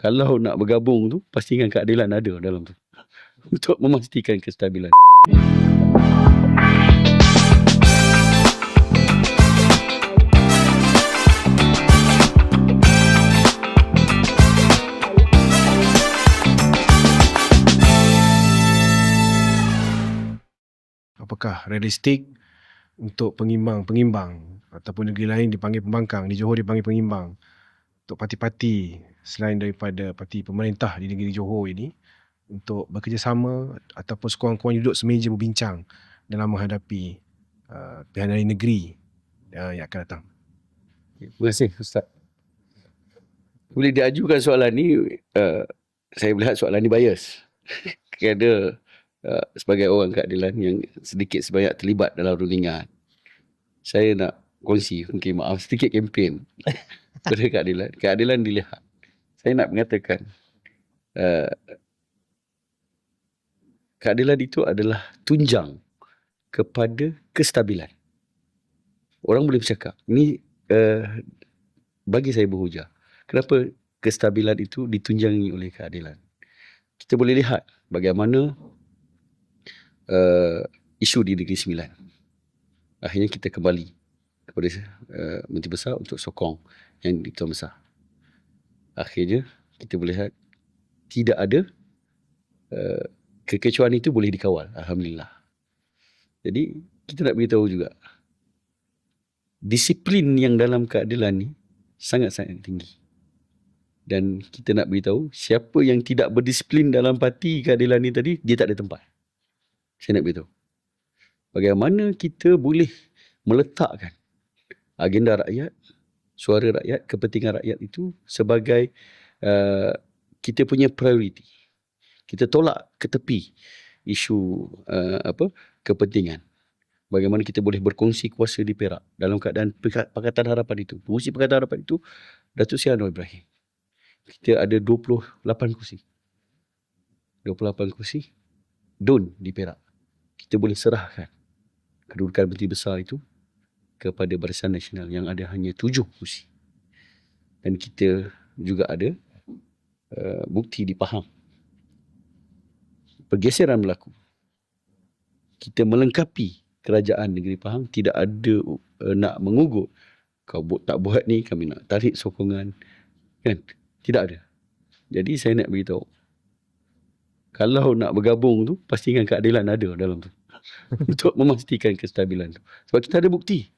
Kalau nak bergabung tu, pastikan keadilan ada dalam tu. Untuk memastikan kestabilan. Apakah realistik untuk pengimbang ataupun negeri lain dipanggil pembangkang, di Johor dipanggil pengimbang, untuk parti-parti selain daripada parti pemerintah di negeri Johor ini untuk bekerjasama ataupun sekurang-kurangnya duduk semeja berbincang dalam menghadapi pilihan raya negeri yang akan datang? Terima kasih Ustaz. Boleh diajukan soalan ni, saya melihat soalan ni bias. Kerana sebagai orang keadilan yang sedikit sebanyak terlibat dalam rundingan, saya nak kongsi, mungkin maaf sedikit kempen pada keadilan. Keadilan dilihat. Saya nak mengatakan keadilan itu adalah tunjang kepada kestabilan. Orang boleh bercakap, ini bagi saya berhujah. Kenapa kestabilan itu ditunjangi oleh keadilan? Kita boleh lihat bagaimana isu di Negeri Sembilan. Akhirnya kita kembali kepada Menteri Besar untuk sokong yang di Tuan Besar. Akhirnya kita boleh lihat tidak ada kekecohan itu boleh dikawal. Alhamdulillah. Jadi kita nak beritahu juga, disiplin yang dalam keadilan ni sangat-sangat tinggi. Dan kita nak beritahu, siapa yang tidak berdisiplin dalam parti keadilan ni tadi, dia tak ada tempat. Saya nak beritahu. Bagaimana kita boleh meletakkan agenda rakyat, suara rakyat, kepentingan rakyat itu sebagai kita punya prioriti. Kita tolak ke tepi isu kepentingan. Bagaimana kita boleh berkongsi kuasa di Perak dalam keadaan Pakatan Harapan itu. Fungsi Pakatan Harapan itu Datuk Seri Anwar Ibrahim. Kita ada 28 kursi. 28 kursi DUN di Perak. Kita boleh serahkan kedudukan Menteri Besar itu kepada Barisan Nasional yang ada hanya 7 kursi. Dan kita juga ada bukti di Pahang. Pergeseran berlaku. Kita melengkapi kerajaan negeri Pahang, tidak ada nak mengugut. Kau tak buat ni, kami nak tarik sokongan. Kan? Tidak ada. Jadi saya nak beritahu, kalau nak bergabung tu, pastikan keadilan ada dalam tu. Untuk memastikan kestabilan tu. Sebab kita ada bukti.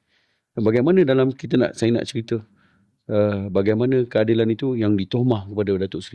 Bagaimana dalam saya nak cerita bagaimana keadilan itu yang ditohmah kepada Datuk Seri